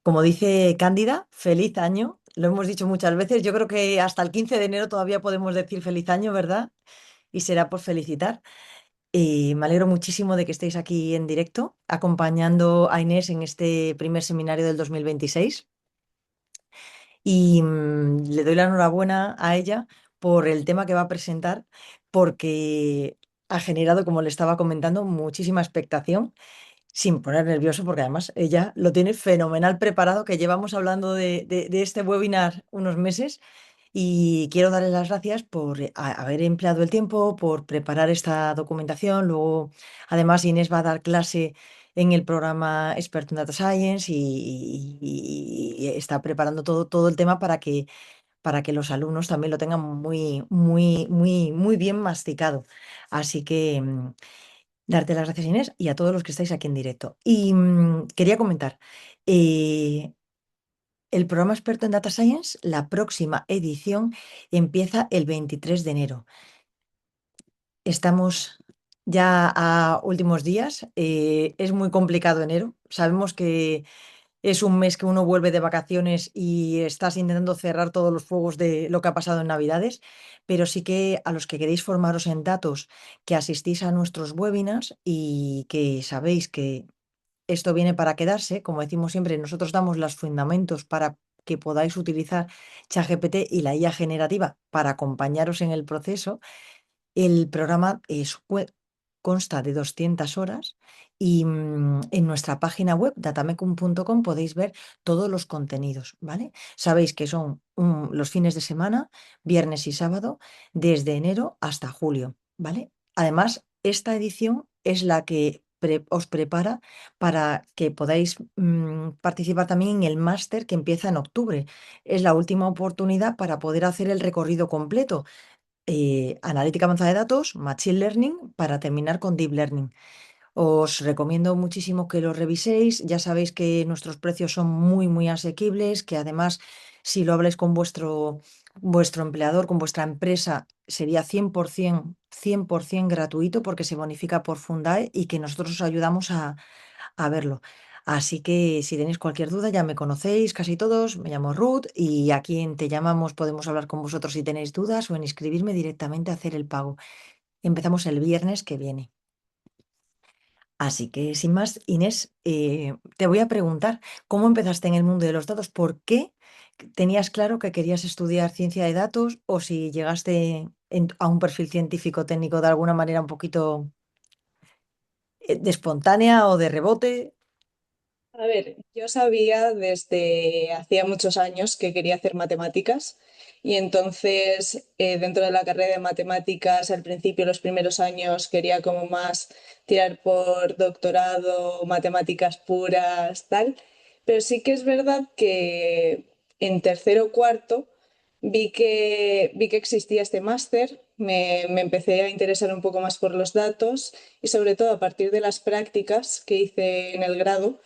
Como dice Cándida, feliz año. Lo hemos dicho muchas veces. Yo creo que hasta el 15 de enero todavía podemos decir feliz año, ¿verdad? Y será por felicitar. Y me alegro muchísimo de que estéis aquí en directo, acompañando a Inés en este primer seminario del 2026. Y le doy la enhorabuena a ella por el tema que va a presentar, porque ha generado, como le estaba comentando, muchísima expectación sin poner nervioso, porque además ella lo tiene fenomenal preparado, que llevamos hablando de este webinar unos meses y quiero darle las gracias por haber empleado el tiempo, por preparar esta documentación. Luego, además, Inés va a dar clase en el programa Experto en Data Science y está preparando todo el tema para que los alumnos también lo tengan muy, muy, muy, muy bien masticado. Así que darte las gracias, Inés, y a todos los que estáis aquí en directo. Y quería comentar, eh, el programa Experto en Data Science, la próxima edición empieza el 23 de enero. Estamos ya a últimos días, es muy complicado enero. Sabemos que es un mes que uno vuelve de vacaciones y estás intentando cerrar todos los fuegos de lo que ha pasado en Navidades, pero sí que a los que queréis formaros en datos, que asistís a nuestros webinars y que sabéis que esto viene para quedarse, como decimos siempre, nosotros damos los fundamentos para que podáis utilizar ChatGPT y la IA generativa para acompañaros en el proceso. El programa consta de 200 horas y en nuestra página web datamecum.com podéis ver todos los contenidos, ¿vale? Sabéis que son los fines de semana, viernes y sábado, desde enero hasta julio, ¿vale? Además, esta edición es la que os prepara para que podáis participar también en el máster que empieza en octubre. Es la última oportunidad para poder hacer el recorrido completo, analítica avanzada de datos, Machine Learning, para terminar con Deep Learning. Os recomiendo muchísimo que lo reviséis. Ya sabéis que nuestros precios son muy, muy asequibles, que además, si lo habláis con vuestro empleador, con vuestra empresa, sería 100% gratuito porque se bonifica por Fundae y que nosotros os ayudamos a verlo. Así que si tenéis cualquier duda, ya me conocéis casi todos, me llamo Ruth y aquí en Te Llamamos podemos hablar con vosotros si tenéis dudas o en inscribirme directamente a hacer el pago. Empezamos el viernes que viene. Así que sin más, Inés, te voy a preguntar, ¿cómo empezaste en el mundo de los datos? ¿Por qué tenías claro que querías estudiar ciencia de datos o si llegaste a un perfil científico técnico de alguna manera un poquito de espontánea o de rebote? A ver, yo sabía desde hacía muchos años que quería hacer matemáticas y entonces dentro de la carrera de matemáticas al principio, los primeros años, quería como más tirar por doctorado, matemáticas puras, tal, pero sí que es verdad que en tercero o cuarto vi que existía este máster, me empecé a interesar un poco más por los datos y sobre todo a partir de las prácticas que hice en el grado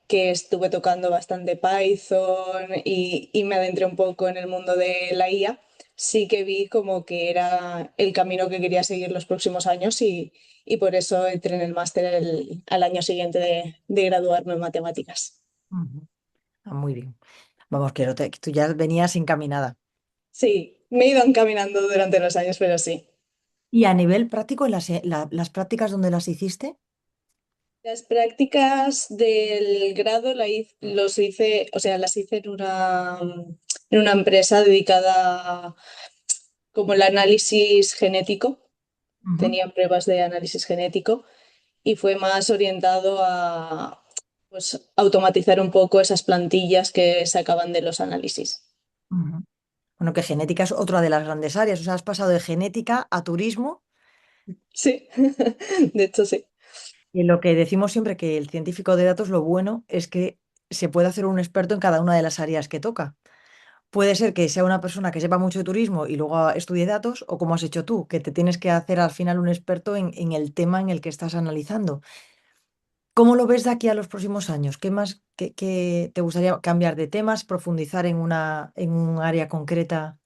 que estuve tocando bastante Python y me adentré un poco en el mundo de la IA, sí que vi como que era el camino que quería seguir los próximos años y por eso entré en el máster al año siguiente de graduarme en matemáticas. Ujú. Ah, muy bien. Vamos, que tú ya venías encaminada. Sí, me he ido encaminando durante los años, pero sí. Y a nivel práctico, las prácticas donde las hiciste. Las prácticas del grado los hice, o sea, las hice en una empresa dedicada como el análisis genético. Ujú, Tenía pruebas de análisis genético y fue más orientado a pues, automatizar un poco esas plantillas que sacaban de los análisis. ujú. Bueno, que genética es otra de las grandes áreas. O sea, has pasado de genética a turismo. Sí, de hecho sí. Y lo que decimos siempre que el científico de datos, lo bueno es que se puede hacer un experto en cada una de las áreas que toca. Puede ser que sea una persona que sepa mucho de turismo y luego estudie datos, o como has hecho tú, que te tienes que hacer al final un experto en el tema en el que estás analizando. ¿Cómo lo ves de aquí a los próximos años? ¿Qué más qué te gustaría cambiar de temas, profundizar en un área concreta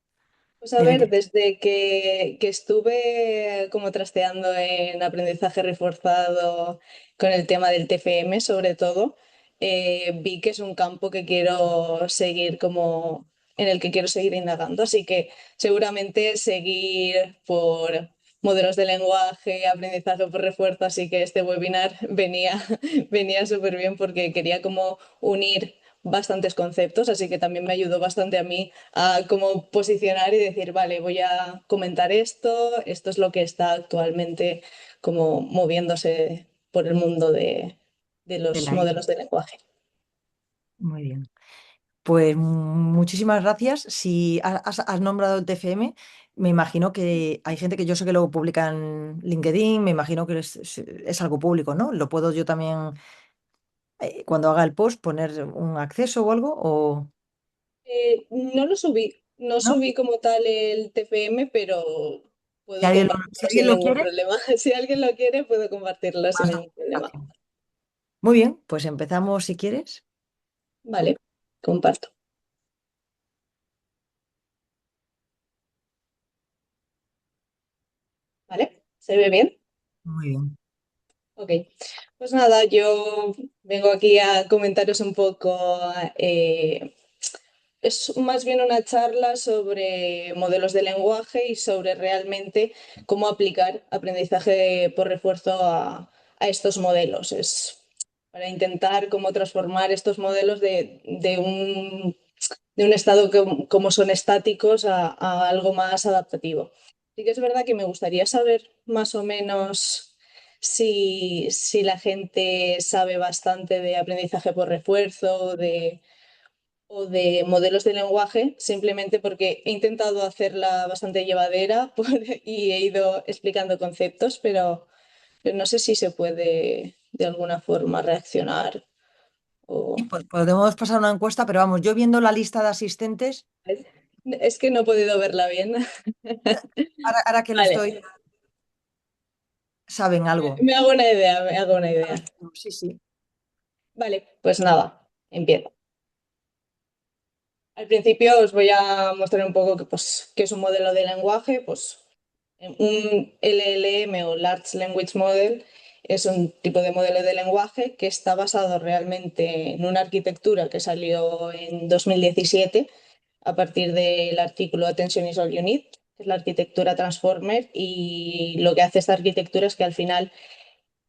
Pues a de la ver, desde que estuve como trasteando en aprendizaje reforzado con el tema del TFM sobre todo, vi que es un campo que quiero seguir como en el que quiero seguir indagando. Así que seguramente seguir por modelos de lenguaje, aprendizaje por refuerzo. Así que este webinar venía súper bien porque quería como unir bastantes conceptos, así que también me ayudó bastante a mí a como posicionar y decir, vale, voy a comentar esto es lo que está actualmente como moviéndose por el mundo de de los la IA. modelos de lenguaje. Muy bien. Pues muchísimas gracias. Si has nombrado el TFM, me imagino que hay gente que yo sé que lo publica en LinkedIn, me imagino que es algo público, ¿no? ¿Lo puedo yo también, cuando haga el post, poner un acceso o algo? ¿O No lo subí, no no? subí como tal el TPM, pero Si puedo alguien si compartirlo alguien sin lo ningún quiere, problema. Si alguien lo quiere, puedo compartirlo sin más ningún problema. documentación. Muy bien, pues empezamos si quieres. Vale, comparto. ¿Vale? ¿Se ve bien? Muy bien. Ok, pues nada, yo vengo aquí a comentaros un poco. Es más bien una charla sobre modelos de lenguaje y sobre realmente cómo aplicar aprendizaje por refuerzo a estos modelos. Es para intentar cómo transformar estos modelos de un estado como son estáticos a algo más adaptativo. Sí que es verdad que me gustaría saber más o menos si la gente sabe bastante de aprendizaje por refuerzo, o de modelos de lenguaje, simplemente porque he intentado hacerla bastante llevadera y he ido explicando conceptos, pero no sé si se puede de alguna forma reaccionar Sí, o... pues podemos pasar una encuesta, pero vamos, yo viendo la lista de asistentes, Es que no he podido verla bien. ahora que lo Vale, estoy, saben algo. me hago una idea, me hago una idea. Sí, sí. Vale, pues nada, empiezo. Al principio os voy a mostrar un poco qué es un modelo de lenguaje. Pues un LLM o Large Language Model es un tipo de modelo de lenguaje que está basado realmente en una arquitectura que salió en 2017 a partir del artículo Attention is all you need, que es la arquitectura Transformer. Y lo que hace esta arquitectura es que al final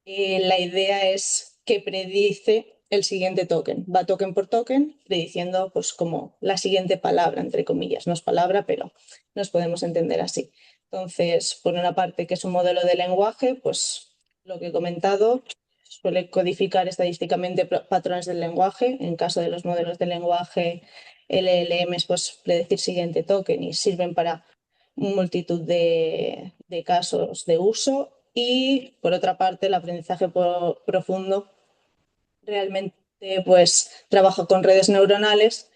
la idea es que predice el siguiente token. Va token por token, prediciendo pues como la siguiente palabra, entre comillas. No es palabra, pero nos podemos entender así. Entonces, por una parte, que es un modelo de lenguaje, pues lo que he comentado, suele codificar estadísticamente patrones del lenguaje. En caso de los modelos de lenguaje LLMs, pues predecir siguiente token y sirven para multitud de casos de uso. Y por otra parte, el aprendizaje profundo realmente pues trabaja con redes neuronales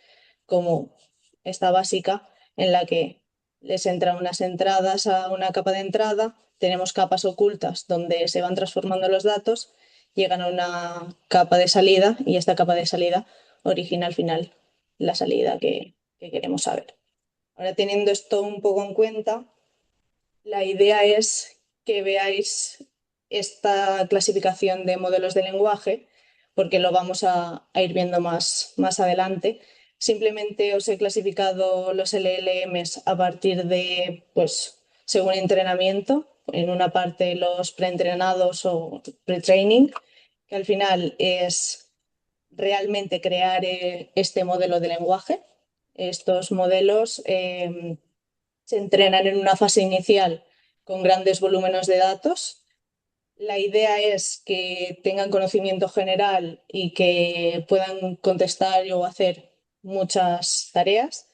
como esta básica, en la que les entran unas entradas a una capa de entrada, tenemos capas ocultas donde se van transformando los datos, llegan a una capa de salida y esta capa de salida origina al final la salida que queremos saber. Ahora, teniendo esto un poco en cuenta, la idea es que veáis esta clasificación de modelos de lenguaje, porque lo vamos a ir viendo más adelante. Simplemente os he clasificado los LLMs a partir de, pues, según entrenamiento, en una parte los preentrenados o pre-training, que al final es realmente crear este modelo de lenguaje. Estos modelos se entrenan en una fase inicial con grandes volúmenes de datos. La idea es que tengan conocimiento general y que puedan contestar o hacer muchas tareas.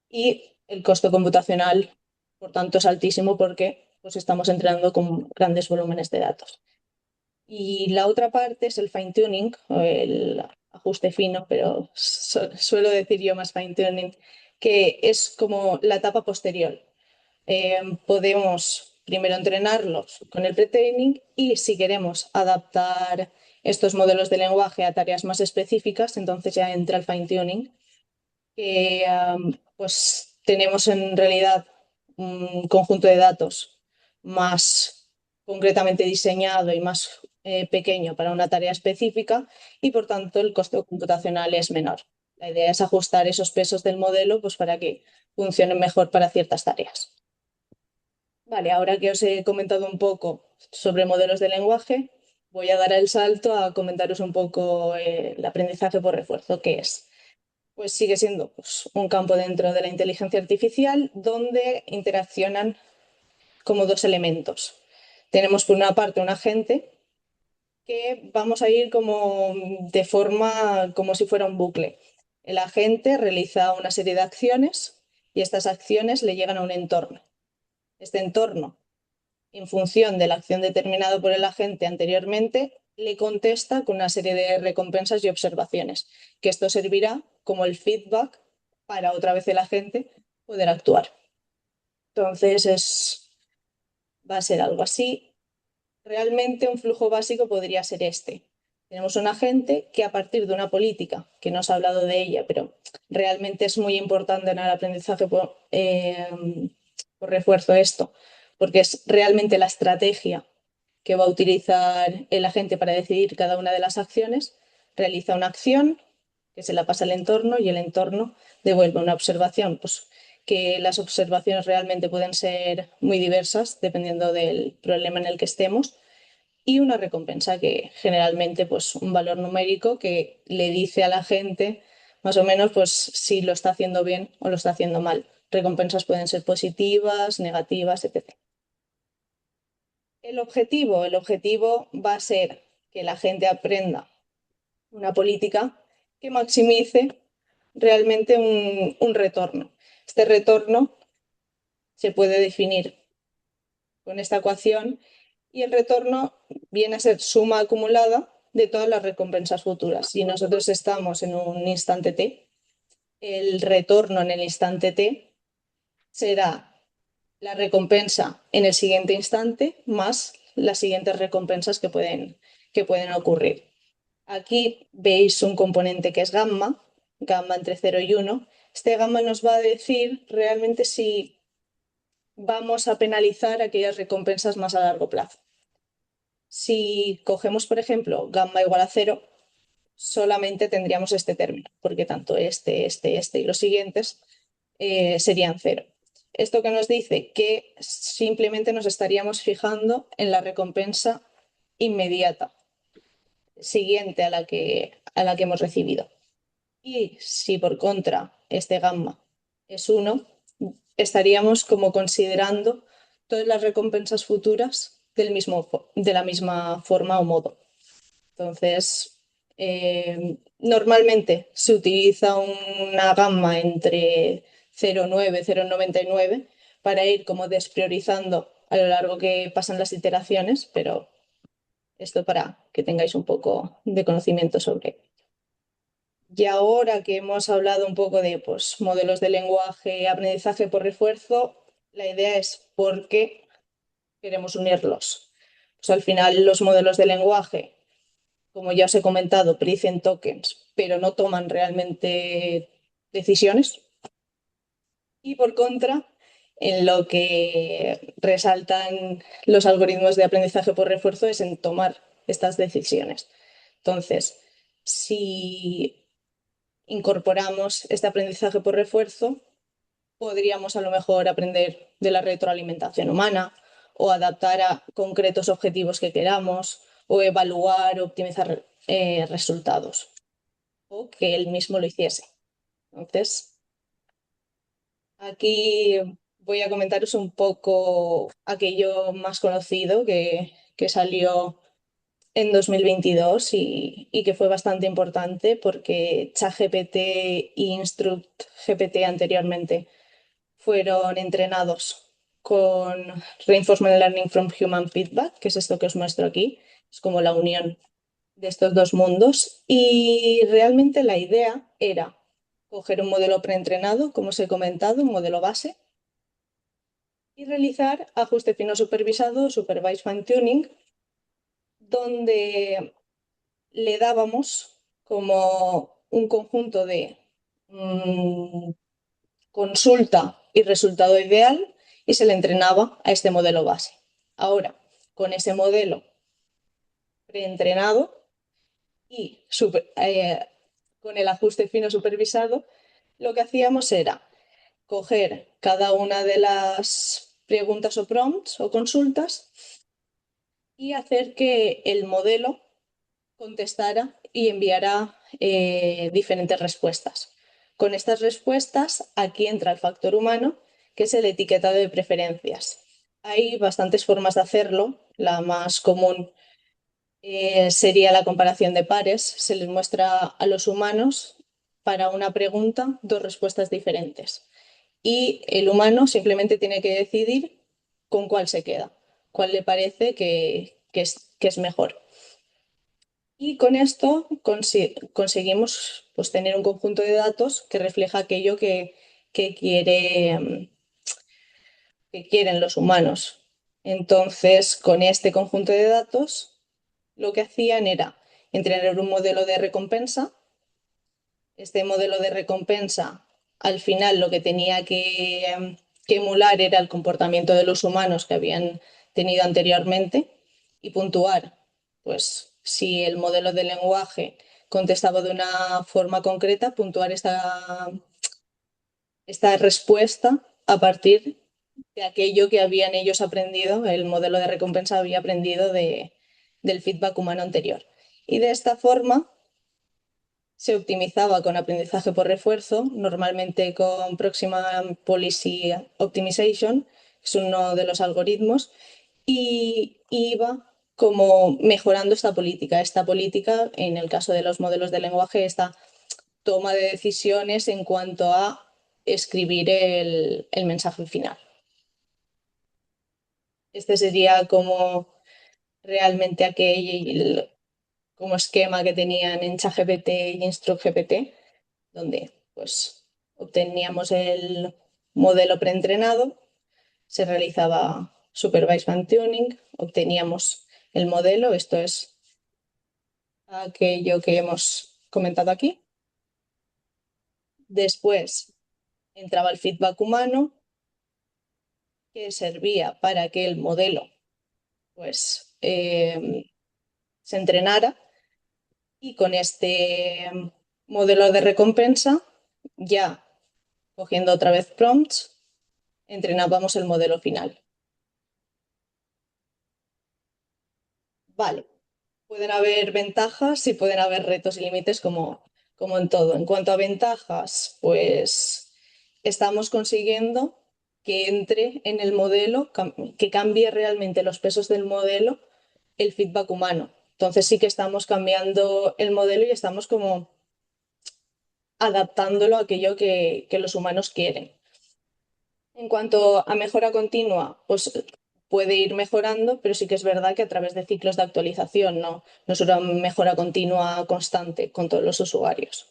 Y el costo computacional, por tanto, es altísimo porque pues, estamos entrenando con grandes volúmenes de datos. Y la otra parte es el fine tuning, o el ajuste fino, pero suelo decir yo más fine tuning, que es como la etapa posterior. Podemos primero entrenarlos con el pre-training y si queremos adaptar estos modelos de lenguaje a tareas más específicas, entonces ya entra el fine tuning, que pues tenemos en realidad un conjunto de datos más concretamente diseñado y más pequeño para una tarea específica y por tanto el coste computacional es menor. La idea es ajustar esos pesos del modelo pues, para que funcionen mejor para ciertas tareas. Vale, ahora que os he comentado un poco sobre modelos de lenguaje, voy a dar el salto a comentaros un poco el aprendizaje por refuerzo, que es. Pues sigue siendo pues, un campo dentro de la inteligencia artificial donde interaccionan como dos elementos. Tenemos por una parte un agente que vamos a ir como de forma como si fuera un bucle. El agente realiza una serie de acciones y estas acciones le llegan a un entorno. Este entorno, en función de la acción determinada por el agente anteriormente, le contesta con una serie de recompensas y observaciones, que esto servirá como el feedback para otra vez el agente poder actuar. Entonces va a ser algo así. Realmente un flujo básico podría ser este. Tenemos un agente que a partir de una política, que no se ha hablado de ella, pero realmente es muy importante en el aprendizaje por refuerzo esto, porque es realmente la estrategia que va a utilizar el agente para decidir cada una de las acciones, realiza una acción que se la pasa al entorno y el entorno devuelve una observación, pues que las observaciones realmente pueden ser muy diversas dependiendo del problema en el que estemos y una recompensa que generalmente pues un valor numérico que le dice a la gente más o menos pues si lo está haciendo bien o lo está haciendo mal. Recompensas pueden ser positivas, negativas, etc. El objetivo va a ser que la gente aprenda una política que maximice realmente un retorno. Este retorno se puede definir con esta ecuación y el retorno viene a ser suma acumulada de todas las recompensas futuras. Si nosotros estamos en un instante t, el retorno en el instante t será la recompensa en el siguiente instante más las siguientes recompensas que pueden ocurrir. Aquí veis un componente que es gamma, gamma entre 0 y 1. Este gamma nos va a decir realmente si vamos a penalizar aquellas recompensas más a largo plazo. Si cogemos, por ejemplo, gamma igual a 0, solamente tendríamos este término, porque tanto este y los siguientes serían 0. Esto que nos dice que simplemente nos estaríamos fijando en la recompensa inmediata, siguiente a la que hemos recibido. Y si por contra este gamma es 1, estaríamos como considerando todas las recompensas futuras de la misma forma o modo. Entonces, normalmente se utiliza una gamma entre 0,9 y 0,99 para ir como despriorizando a lo largo que pasan las iteraciones, pero esto para que tengáis un poco de conocimiento sobre. Y ahora que hemos hablado un poco de pues, modelos de lenguaje, aprendizaje por refuerzo, la idea es por qué queremos unirlos. Pues al final los modelos de lenguaje, como ya os he comentado, predicen tokens, pero no toman realmente decisiones. Y por contra, en lo que resaltan los algoritmos de aprendizaje por refuerzo es en tomar estas decisiones. Entonces, si incorporamos este aprendizaje por refuerzo, podríamos a lo mejor aprender de la retroalimentación humana o adaptar a concretos objetivos que queramos o evaluar o optimizar resultados o que él mismo lo hiciese. Entonces, aquí voy a comentaros un poco aquello más conocido que salió en 2022 y que fue bastante importante porque ChatGPT e InstructGPT anteriormente fueron entrenados con Reinforcement Learning from Human Feedback, que es esto que os muestro aquí. Es como la unión de estos dos mundos. Y realmente la idea era coger un modelo preentrenado, como os he comentado, un modelo base, y realizar ajuste fino supervisado, supervised fine tuning, donde le dábamos como un conjunto de consulta y resultado ideal y se le entrenaba a este modelo base. Ahora, con ese modelo preentrenado y con el ajuste fino supervisado, lo que hacíamos era coger cada una de las preguntas o prompts o consultas y hacer que el modelo contestara y enviara diferentes respuestas. Con estas respuestas, aquí entra el factor humano, que es el etiquetado de preferencias. Hay bastantes formas de hacerlo. La más común sería la comparación de pares. Se les muestra a los humanos para una pregunta dos respuestas diferentes. Y el humano simplemente tiene que decidir con cuál se queda, cuál le parece que es mejor. Y con esto conseguimos pues, tener un conjunto de datos que refleja aquello que quiere, que quieren los humanos. Entonces, con este conjunto de datos, lo que hacían era entrenar un modelo de recompensa. Este modelo de recompensa, al final, lo que tenía que emular era el comportamiento de los humanos que habían tenido anteriormente y puntuar, pues si el modelo de lenguaje contestaba de una forma concreta, puntuar esta respuesta a partir de aquello que habían ellos aprendido, el modelo de recompensa había aprendido del feedback humano anterior. Y de esta forma se optimizaba con aprendizaje por refuerzo, normalmente con Proximal Policy Optimization, que es uno de los algoritmos, y iba como mejorando esta política. Esta política, en el caso de los modelos de lenguaje, esta toma de decisiones en cuanto a escribir el mensaje final. Este sería como realmente aquel como esquema que tenían en ChatGPT y InstructGPT, donde pues obteníamos el modelo preentrenado, se realizaba supervised fine tuning, obteníamos el modelo, esto es aquello que hemos comentado aquí. Después entraba el feedback humano, que servía para que el modelo pues se entrenara y con este modelo de recompensa, ya cogiendo otra vez prompts, entrenábamos el modelo final. Vale, pueden haber ventajas y pueden haber retos y límites como en todo. En cuanto a ventajas, pues estamos consiguiendo que entre en el modelo, que cambie realmente los pesos del modelo el feedback humano. Entonces sí que estamos cambiando el modelo y estamos como adaptándolo a aquello que los humanos quieren. En cuanto a mejora continua, pues puede ir mejorando, pero sí que es verdad que a través de ciclos de actualización, no es una mejora continua constante con todos los usuarios,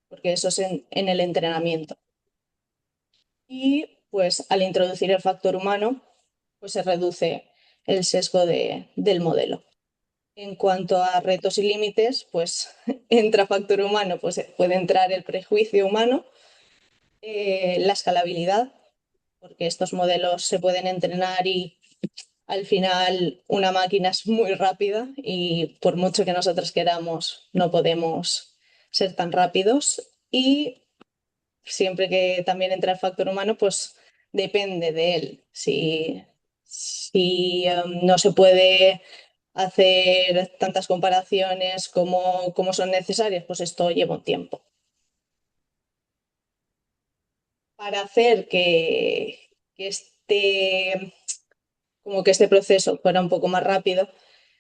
porque eso es en el entrenamiento. Y pues al introducir el factor humano, pues se reduce el sesgo del modelo. En cuanto a retos y límites, pues entra factor humano, pues puede entrar el prejuicio humano, la escalabilidad, porque estos modelos se pueden entrenar y al final una máquina es muy rápida y por mucho que nosotros queramos no podemos ser tan rápidos y siempre que también entra el factor humano pues depende de él. Si no se puede hacer tantas comparaciones como son necesarias, pues esto lleva un tiempo. Para hacer como que este proceso fuera un poco más rápido,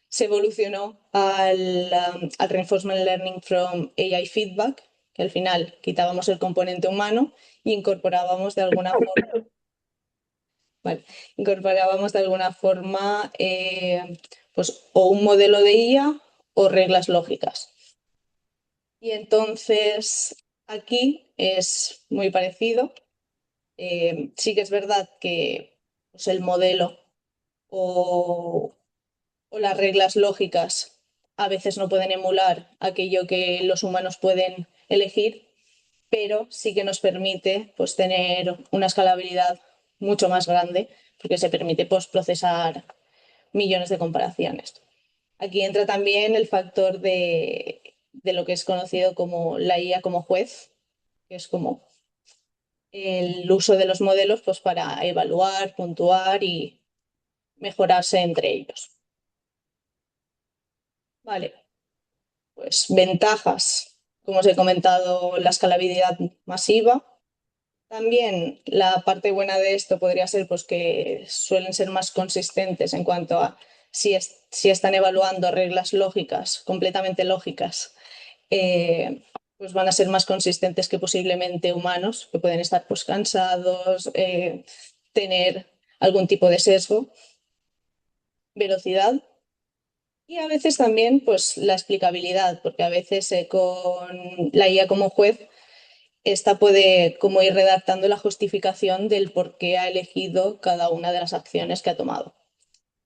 se evolucionó al Reinforcement Learning from AI Feedback, que al final quitábamos el componente humano y incorporábamos de alguna forma, vale, incorporábamos de alguna forma pues, o un modelo de IA o reglas lógicas. Y entonces aquí es muy parecido. Sí que es verdad que pues, el modelo o, o las reglas lógicas a veces no pueden emular aquello que los humanos pueden elegir, pero sí que nos permite pues, tener una escalabilidad mucho más grande porque se permite pues, procesar millones de comparaciones. Aquí entra también el factor de lo que es conocido como la IA como juez, que es como el uso de los modelos pues, para evaluar, puntuar y mejorarse entre ellos. Vale, pues ventajas, como os he comentado, la escalabilidad masiva. También la parte buena de esto podría ser pues, que suelen ser más consistentes en cuanto a si están evaluando reglas lógicas, completamente lógicas, pues van a ser más consistentes que posiblemente humanos, que pueden estar pues, cansados, tener algún tipo de sesgo, velocidad y a veces también pues, la explicabilidad, porque a veces con la IA como juez esta puede como ir redactando la justificación del por qué ha elegido cada una de las acciones que ha tomado.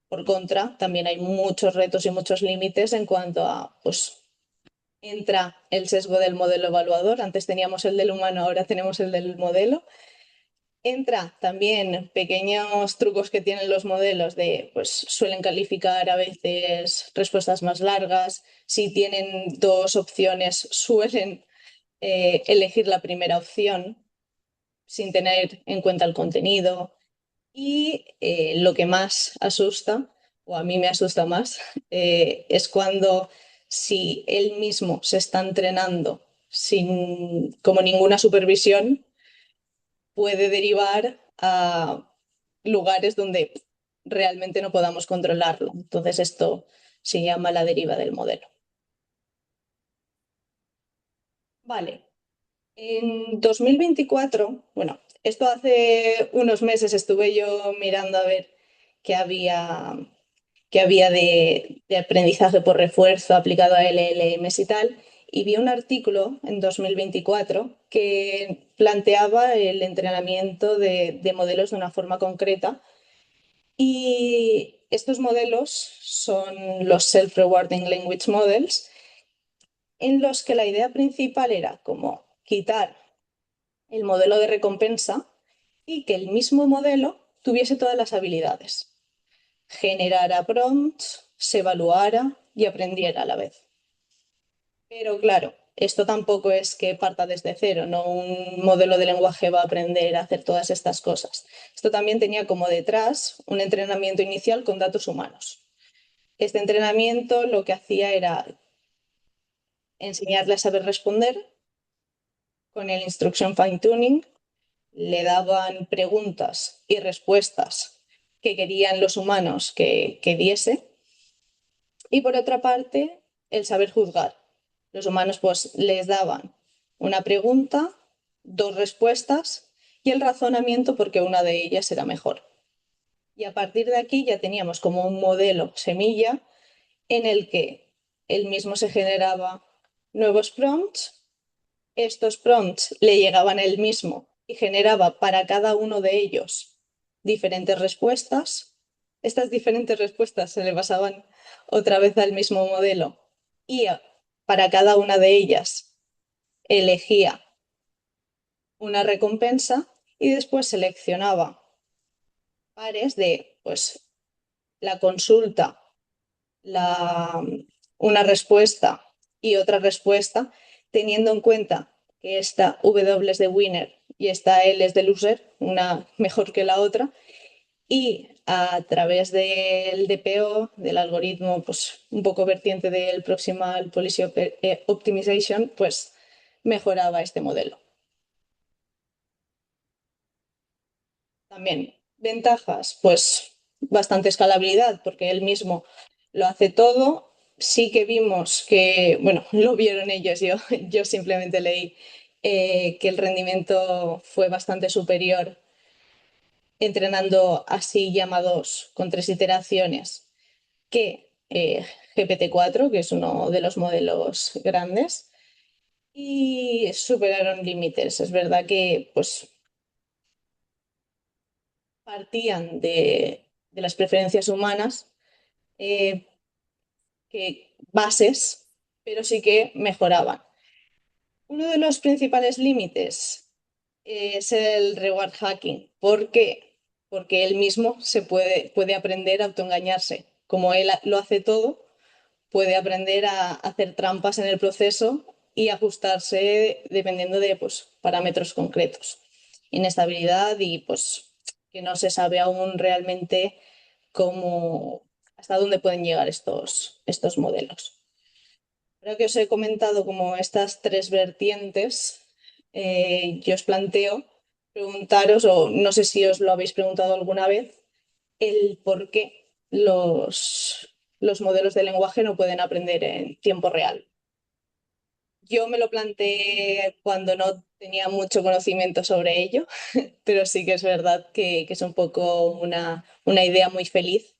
Por contra, también hay muchos retos y muchos límites en cuanto a, pues, entra el sesgo del modelo evaluador. Antes teníamos el del humano, ahora tenemos el del modelo. Entra también pequeños trucos que tienen los modelos de, pues suelen calificar a veces respuestas más largas. Si tienen dos opciones, suelen elegir la primera opción sin tener en cuenta el contenido. Y lo que más asusta, o a mí me asusta más, es cuando si él mismo se está entrenando sin como ninguna supervisión, puede derivar a lugares donde realmente no podamos controlarlo. Entonces esto se llama la deriva del modelo. Vale, en 2024, bueno, esto hace unos meses estuve yo mirando a ver qué había, qué había de aprendizaje por refuerzo aplicado a LLMs y tal, y vi un artículo en 2024 que planteaba el entrenamiento de modelos de una forma concreta y estos modelos son los Self-Rewarding Language Models, en los que la idea principal era como quitar el modelo de recompensa y que el mismo modelo tuviese todas las habilidades, generara prompts, se evaluara y aprendiera a la vez. Pero claro, esto tampoco es que parta desde cero, no un modelo de lenguaje va a aprender a hacer todas estas cosas. Esto también tenía como detrás un entrenamiento inicial con datos humanos. Este entrenamiento lo que hacía era enseñarle a saber responder con el instruction fine tuning, le daban preguntas y respuestas que querían los humanos que diese. Y por otra parte, el saber juzgar. Los humanos pues les daban una pregunta, dos respuestas y el razonamiento porque una de ellas era mejor. Y a partir de aquí ya teníamos como un modelo semilla en el que él mismo se generaba nuevos prompts, estos prompts le llegaban a él mismo y generaba para cada uno de ellos diferentes respuestas. Estas diferentes respuestas se le pasaban otra vez al mismo modelo y para cada una de ellas elegía una recompensa y después seleccionaba pares de pues la consulta, la, una respuesta y otra respuesta, teniendo en cuenta que esta W es de winner y esta L es de loser, una mejor que la otra, y a través del DPO, del algoritmo, pues un poco vertiente del Proximal Policy Optimization, pues mejoraba este modelo. También ventajas, pues bastante escalabilidad, porque él mismo lo hace todo. Sí que vimos que, bueno, lo vieron ellos, yo simplemente leí que el rendimiento fue bastante superior entrenando así llamados con tres iteraciones que GPT-4, que es uno de los modelos grandes, y superaron límites. Es verdad que pues partían de las preferencias humanas, eh, bases, pero sí que mejoraban. Uno de los principales límites es el reward hacking. ¿Por qué? Porque él mismo puede aprender a autoengañarse. Como él lo hace todo, puede aprender a hacer trampas en el proceso y ajustarse dependiendo de pues, parámetros concretos. Inestabilidad y pues que no se sabe aún realmente cómo, hasta dónde pueden llegar estos modelos. Ahora que os he comentado como estas tres vertientes, yo os planteo preguntaros, o no sé si os lo habéis preguntado alguna vez, el por qué los modelos de lenguaje no pueden aprender en tiempo real. Yo me lo planteé cuando no tenía mucho conocimiento sobre ello, pero sí que es verdad que es un poco una idea muy feliz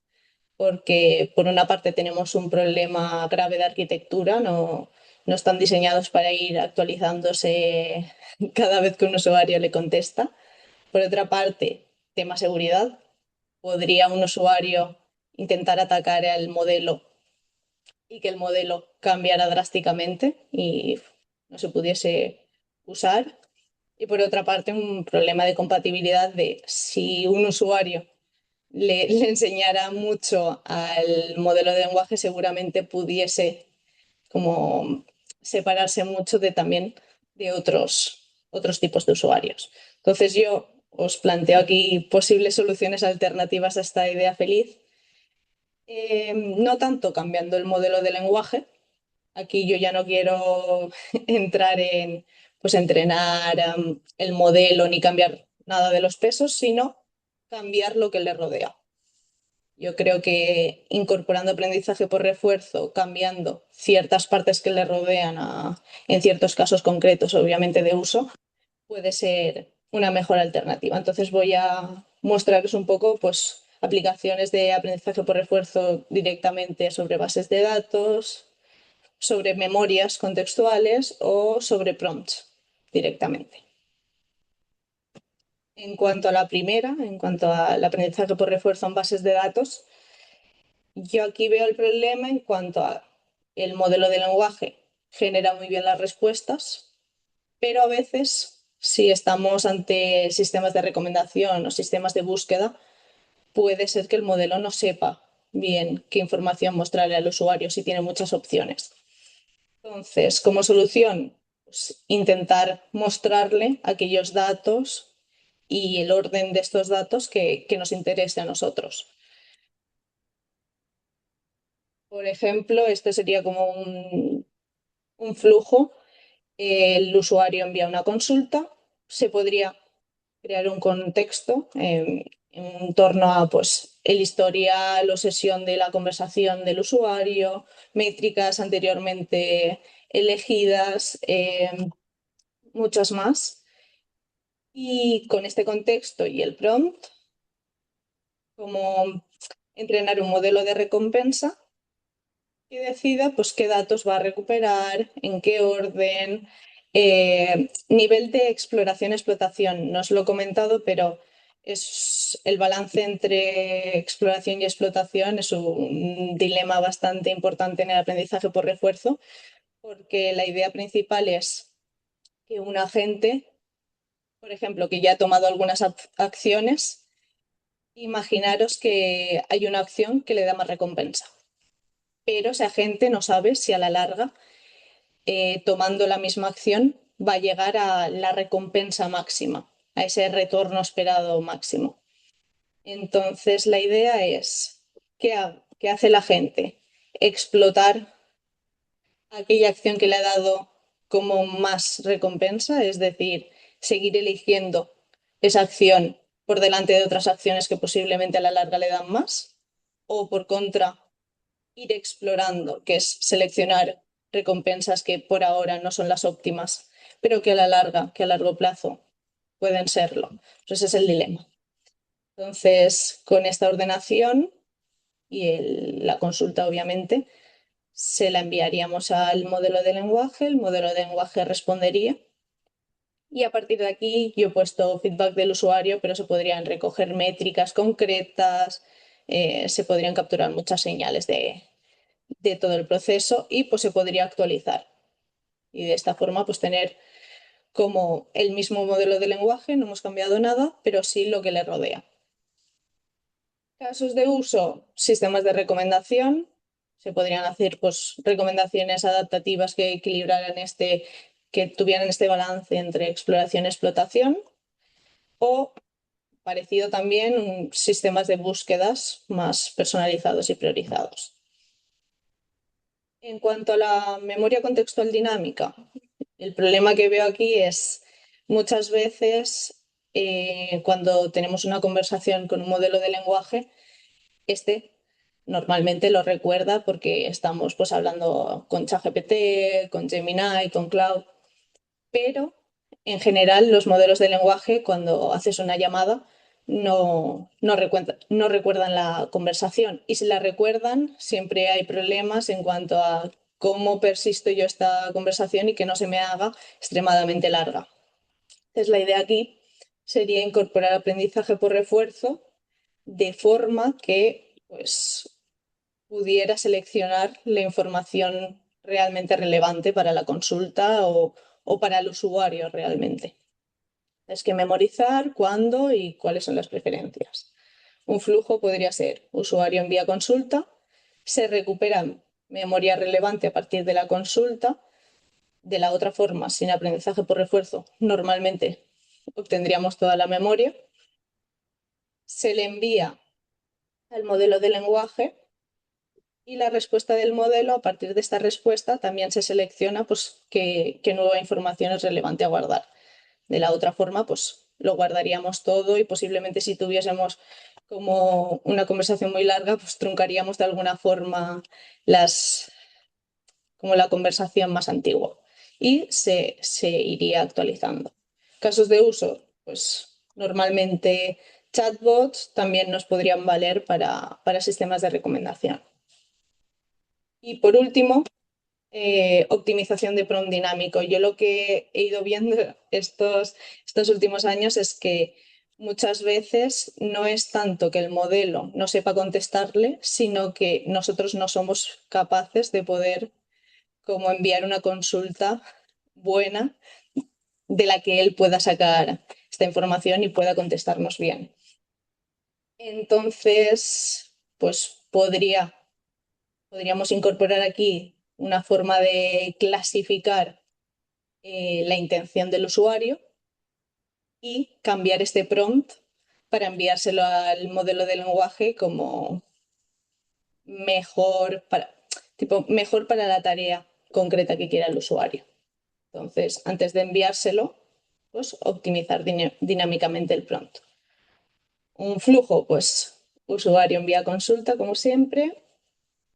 porque por una parte tenemos un problema grave de arquitectura, no están diseñados para ir actualizándose cada vez que un usuario le contesta. Por otra parte, tema seguridad. ¿Podría un usuario intentar atacar al modelo y que el modelo cambiara drásticamente y no se pudiese usar? Y por otra parte, un problema de compatibilidad de si un usuario le enseñara mucho al modelo de lenguaje, seguramente pudiese como separarse mucho de también de otros tipos de usuarios. Entonces yo os planteo aquí posibles soluciones alternativas a esta idea feliz. No tanto cambiando el modelo de lenguaje. Aquí yo ya no quiero entrar en pues entrenar el modelo ni cambiar nada de los pesos, sino cambiar lo que le rodea. Yo creo que incorporando aprendizaje por refuerzo, cambiando ciertas partes que le rodean en ciertos casos concretos, obviamente de uso, puede ser una mejor alternativa. Entonces voy a mostraros un poco pues, aplicaciones de aprendizaje por refuerzo directamente sobre bases de datos, sobre memorias contextuales o sobre prompts directamente. En cuanto a la primera, en cuanto al aprendizaje por refuerzo en bases de datos, yo aquí veo el problema en cuanto a el modelo de lenguaje genera muy bien las respuestas, pero a veces si estamos ante sistemas de recomendación o sistemas de búsqueda, puede ser que el modelo no sepa bien qué información mostrarle al usuario si tiene muchas opciones. Entonces, como solución, pues, intentar mostrarle aquellos datos y el orden de estos datos que nos interese a nosotros. Por ejemplo, este sería como un flujo. El usuario envía una consulta, se podría crear un contexto en torno a pues, el historial o sesión de la conversación del usuario, métricas anteriormente elegidas, muchas más. Y con este contexto y el prompt, como entrenar un modelo de recompensa que decida pues, qué datos va a recuperar, en qué orden, nivel de exploración-explotación. No os lo he comentado, pero es el balance entre exploración y explotación es un dilema bastante importante en el aprendizaje por refuerzo, porque la idea principal es que un agente, por ejemplo, que ya ha tomado algunas acciones, imaginaros que hay una acción que le da más recompensa, pero ese agente no sabe si a la larga tomando la misma acción, va a llegar a la recompensa máxima, a ese retorno esperado máximo. Entonces, la idea es, ¿qué hace la gente? Explotar aquella acción que le ha dado como más recompensa, es decir, seguir eligiendo esa acción por delante de otras acciones que posiblemente a la larga le dan más, o por contra, ir explorando, que es seleccionar recompensas que por ahora no son las óptimas, pero que a la larga, que a largo plazo pueden serlo. Pues ese es el dilema. Entonces, con esta ordenación y la consulta, obviamente, se la enviaríamos al modelo de lenguaje, el modelo de lenguaje respondería. Y a partir de aquí yo he puesto feedback del usuario, pero se podrían recoger métricas concretas, se podrían capturar muchas señales de todo el proceso y pues se podría actualizar. Y de esta forma pues tener como el mismo modelo de lenguaje, no hemos cambiado nada, pero sí lo que le rodea. Casos de uso, sistemas de recomendación. Se podrían hacer pues, recomendaciones adaptativas que equilibraran que tuvieran este balance entre exploración y explotación, o parecido también sistemas de búsquedas más personalizados y priorizados. En cuanto a la memoria contextual dinámica, el problema que veo aquí es muchas veces cuando tenemos una conversación con un modelo de lenguaje, este normalmente lo recuerda porque estamos pues hablando con ChatGPT, con Gemini, con Cloud, pero en general los modelos de lenguaje cuando haces una llamada no recuerdan la conversación, y si la recuerdan siempre hay problemas en cuanto a cómo persisto yo esta conversación y que no se me haga extremadamente larga. Entonces la idea aquí sería incorporar aprendizaje por refuerzo de forma que pues pudiera seleccionar la información realmente relevante para la consulta o para el usuario realmente. Es que memorizar cuándo y cuáles son las preferencias. Un flujo podría ser: usuario envía consulta, se recupera memoria relevante a partir de la consulta. De la otra forma, sin aprendizaje por refuerzo, normalmente obtendríamos toda la memoria. Se le envía al modelo de lenguaje y la respuesta del modelo, a partir de esta respuesta, también se selecciona pues, qué nueva información es relevante a guardar. De la otra forma, pues lo guardaríamos todo y posiblemente si tuviésemos como una conversación muy larga, pues truncaríamos de alguna forma como la conversación más antigua y se iría actualizando. Casos de uso, pues normalmente chatbots también nos podrían valer para sistemas de recomendación. Y por último, optimización de prompt dinámico. Yo lo que he ido viendo estos últimos años es que muchas veces no es tanto que el modelo no sepa contestarle, sino que nosotros no somos capaces de poder como enviar una consulta buena de la que él pueda sacar esta información y pueda contestarnos bien. Entonces, pues podríamos incorporar aquí una forma de clasificar la intención del usuario y cambiar este prompt para enviárselo al modelo de lenguaje como mejor mejor para la tarea concreta que quiera el usuario. Entonces, antes de enviárselo, pues optimizar dinámicamente el prompt. Un flujo, pues usuario envía consulta, como siempre.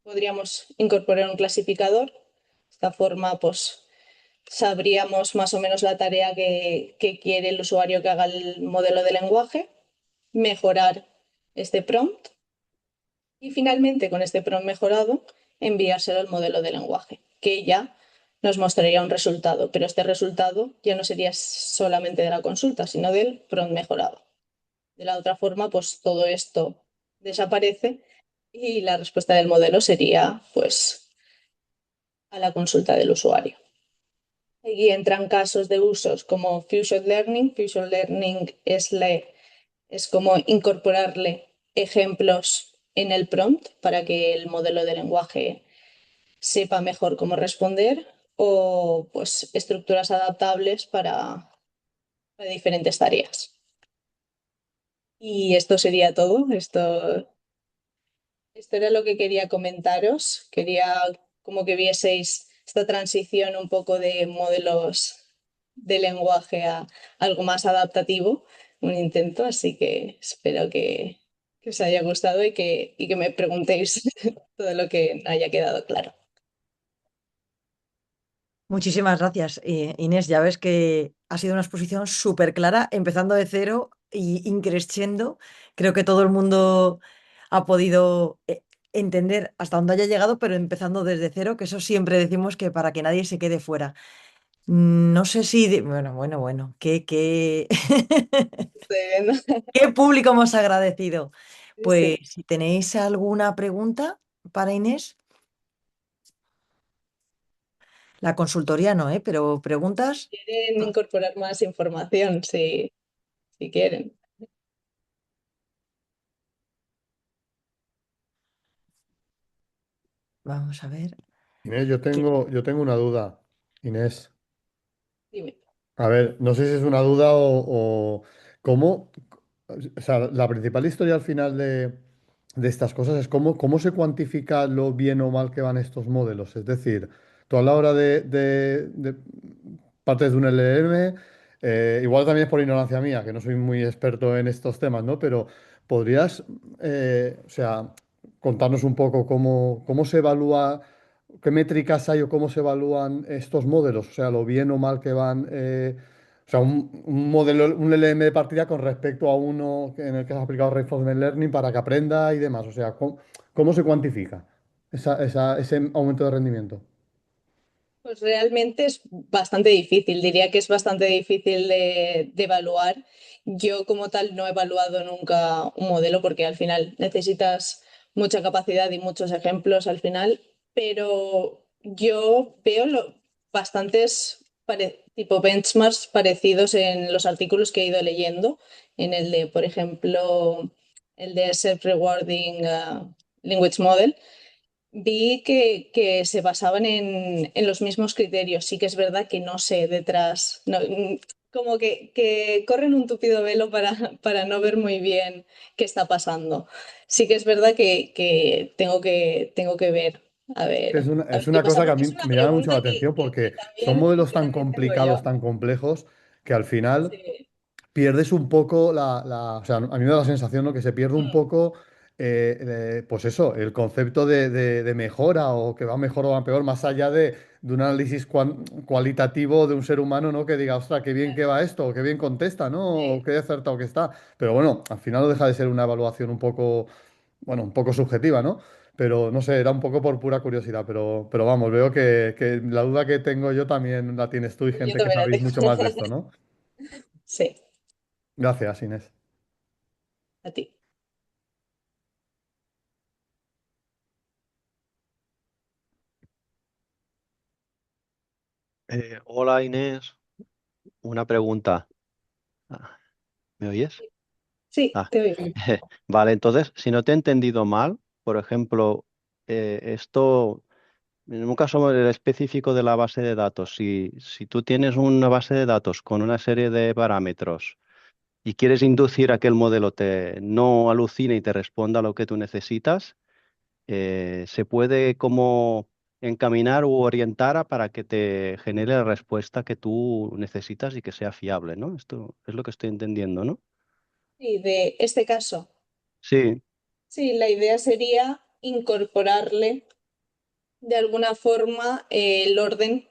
Podríamos incorporar un clasificador. De esta forma, pues sabríamos más o menos la tarea que quiere el usuario que haga el modelo de lenguaje, mejorar este prompt y finalmente con este prompt mejorado enviárselo al modelo de lenguaje, que ya nos mostraría un resultado, pero este resultado ya no sería solamente de la consulta, sino del prompt mejorado. De la otra forma, pues todo esto desaparece y la respuesta del modelo sería pues a la consulta del usuario. Aquí entran casos de usos como Fusion Learning. Fusion Learning es como incorporarle ejemplos en el prompt para que el modelo de lenguaje sepa mejor cómo responder, o pues estructuras adaptables para diferentes tareas. Y esto sería todo. Esto era lo que quería comentaros. Quería como que vieseis esta transición un poco de modelos de lenguaje a algo más adaptativo, un intento, así que espero que os haya gustado y que me preguntéis todo lo que haya quedado claro. Muchísimas gracias, Inés. Ya ves que ha sido una exposición súper clara, empezando de cero y increciendo. Creo que todo el mundo ha podido entender hasta dónde haya llegado, pero empezando desde cero, que eso siempre decimos que para que nadie se quede fuera. No sé si... bueno, qué público hemos agradecido. Sí. Pues si tenéis alguna pregunta para Inés, la consultoría no, ¿eh? Pero preguntas. Quieren incorporar más información, si quieren. Vamos a ver. Inés, yo tengo una duda. Inés, Dime. a ver, no sé si es una duda o cómo, o sea, la principal historia al final de estas cosas es cómo se cuantifica lo bien o mal que van estos modelos. Es decir, tú a la hora de partes de un LLM, igual también es por ignorancia mía, que no soy muy experto en estos temas, ¿no? Pero podrías, o sea, contarnos un poco cómo se evalúa. ¿Qué métricas hay o cómo se evalúan estos modelos? O sea, lo bien o mal que van. O sea, un modelo, un LM de partida con respecto a uno en el que has aplicado Reinforcement Learning para que aprenda y demás. O sea, ¿cómo se cuantifica ese aumento de rendimiento? Pues realmente es bastante difícil, diría que es bastante difícil de evaluar. Yo como tal no he evaluado nunca un modelo porque al final necesitas mucha capacidad y muchos ejemplos al final, pero yo veo bastantes tipo benchmarks parecidos en los artículos que he ido leyendo, en el de, por ejemplo, el de Self-Rewarding Language Model. Vi que se basaban en los mismos criterios. Sí que es verdad que no sé detrás, como que corren un tupido velo para no ver muy bien qué está pasando. Sí que es verdad que tengo que ver, Es una, a es ver qué una pasa, cosa que a porque mí es una me llama mucho la pregunta atención que porque son modelos que tan también tengo complicados, yo. tan complejos, que al final Sí. pierdes un poco o sea, a mí me da la sensación, ¿no? Que se pierde un Mm, poco, pues eso, el concepto de mejora o que va mejor o va peor, más allá de un análisis cualitativo de un ser humano, ¿no? Que diga, ostras, qué bien que va esto, o qué bien contesta, ¿no? O sí. qué acertado que está. Pero bueno, al final no deja de ser una evaluación un poco, bueno, un poco subjetiva, ¿no? Pero no sé, era un poco por pura curiosidad, pero vamos, veo que la duda que tengo yo también la tienes tú y Yo gente que también la sabéis tengo. mucho más de esto, ¿no? Sí, Gracias, Inés. a ti. Hola Inés, una pregunta. Ah, ¿Me oyes? Sí, Ah, te oigo. vale, entonces, si no te he entendido mal, por ejemplo, esto, en un caso el específico de la base de datos, si tú tienes una base de datos con una serie de parámetros y quieres inducir a que el modelo te no alucine y te responda a lo que tú necesitas, se puede como encaminar u orientar para que te genere la respuesta que tú necesitas y que sea fiable, ¿no? Esto es lo que estoy entendiendo, ¿no? Sí, de este caso. Sí, Sí, la idea sería incorporarle de alguna forma el orden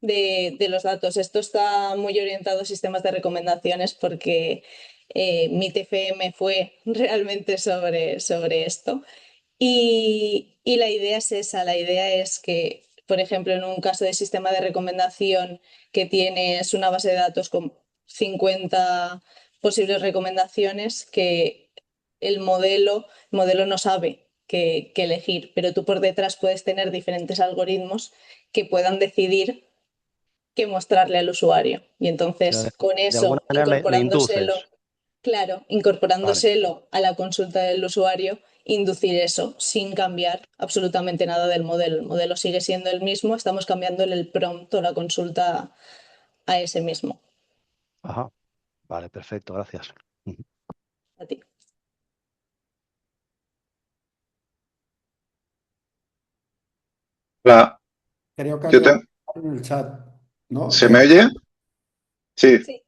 de los datos. Esto está muy orientado a sistemas de recomendaciones porque mi TFM fue realmente sobre esto. Y la idea es esa, la idea es que, por ejemplo, en un caso de sistema de recomendación que tienes una base de datos con 50 posibles recomendaciones, que el modelo no sabe qué elegir, pero tú por detrás puedes tener diferentes algoritmos que puedan decidir qué mostrarle al usuario. Y o sea, entonces, con de alguna eso, manera le incorporándoselo. induces. Claro, Vale, incorporándoselo a la consulta del usuario, inducir eso sin cambiar absolutamente nada del modelo. El modelo sigue siendo el mismo, estamos cambiándole el prompt o la consulta a ese mismo. ajá, vale, perfecto, gracias. A ti. Hola, Creo que yo había te... en el chat, ¿no? ¿Se me oye? Sí, Sí,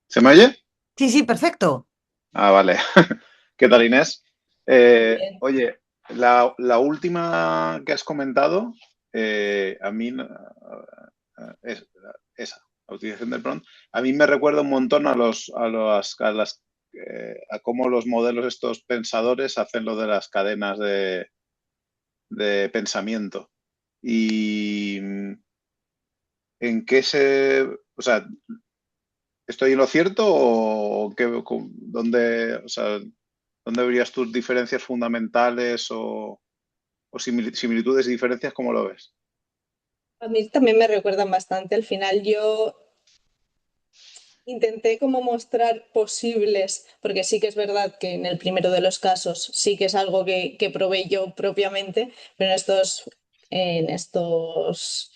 ¿se me oye? Sí, sí, perfecto. Ah, vale. ¿Qué tal, Inés? muy bien. Oye, la última que has comentado, a mí, es, esa, la utilización del prompt, a mí me recuerda un montón a cómo los modelos estos pensadores hacen lo de las cadenas de pensamiento. Y en qué o sea, ¿estoy en lo cierto o o sea, dónde verías tus diferencias fundamentales o similitudes y diferencias? ¿Cómo lo ves? A mí también me recuerdan bastante. Al final yo intenté como mostrar posibles, porque sí que es verdad que en el primero de los casos sí que es algo que probé yo propiamente, pero en estos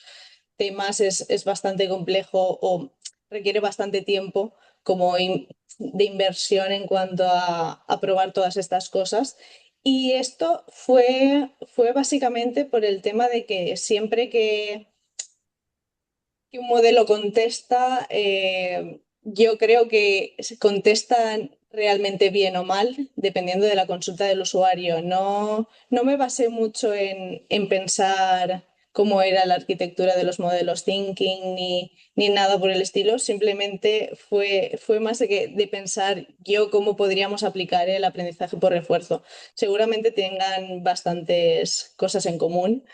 temas es bastante complejo o requiere bastante tiempo como de inversión en cuanto a probar todas estas cosas. Y esto fue básicamente por el tema de que siempre que un modelo contesta, yo creo que se contestan realmente bien o mal, dependiendo de la consulta del usuario. No me basé mucho en pensar cómo era la arquitectura de los modelos thinking ni nada por el estilo, simplemente fue más de pensar yo cómo podríamos aplicar el aprendizaje por refuerzo. Seguramente tengan bastantes cosas en común,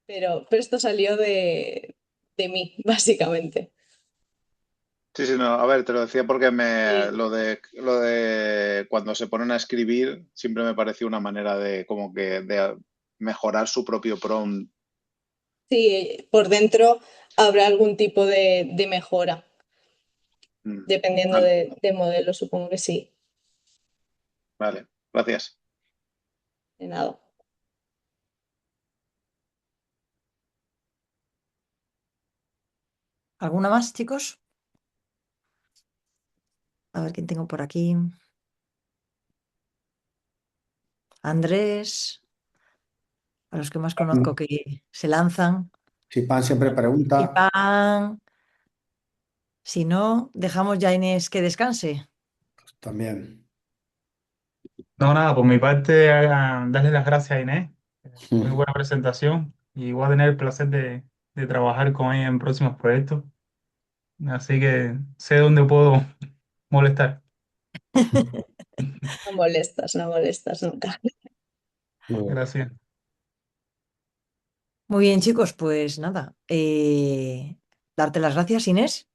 pero esto salió de mí, básicamente. Sí, sí, no, a ver, te lo decía porque Sí, lo de cuando se ponen a escribir siempre me pareció una manera de como que de mejorar su propio prompt. sí, por dentro habrá algún tipo de mejora, Mm, dependiendo vale, de modelo, supongo que sí. vale, gracias. De nada. ¿Alguna más, chicos? A ver quién tengo por aquí. Andrés, a los que más conozco que se lanzan. Si Pan siempre Y pregunta, pan. Si no, dejamos ya a Inés que descanse. también. No, nada, por mi parte, darle las gracias a Inés. Muy buena presentación y voy a tener el placer de trabajar con ella en próximos proyectos. Así que sé dónde puedo molestar. No molestas nunca. Muy bien. Gracias. Muy bien, chicos, pues nada. Darte las gracias, Inés.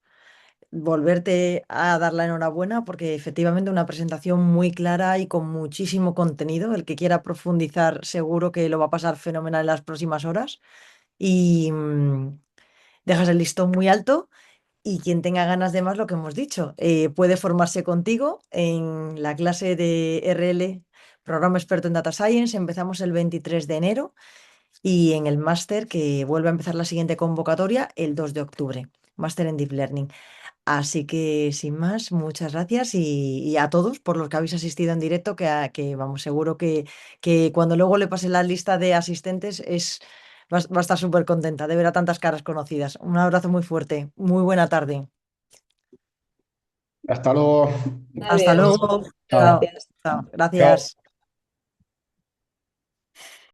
Volverte a dar la enhorabuena porque efectivamente una presentación muy clara y con muchísimo contenido. El que quiera profundizar seguro que lo va a pasar fenomenal en las próximas horas. Y dejas el listón muy alto. Y quien tenga ganas de más, lo que hemos dicho, puede formarse contigo en la clase de RL, Programa Experto en Data Science. Empezamos el 23 de enero y en el máster que vuelve a empezar la siguiente convocatoria el 2 de octubre, máster en Deep Learning. Así que sin más, muchas gracias y a todos por los que habéis asistido en directo, que vamos, seguro que cuando luego le pase la lista de asistentes va a estar súper contenta de ver a tantas caras conocidas. Un abrazo muy fuerte, muy buena tarde. Hasta luego. Hasta Adiós. luego. Chao. Gracias. Chao. Chao. Gracias.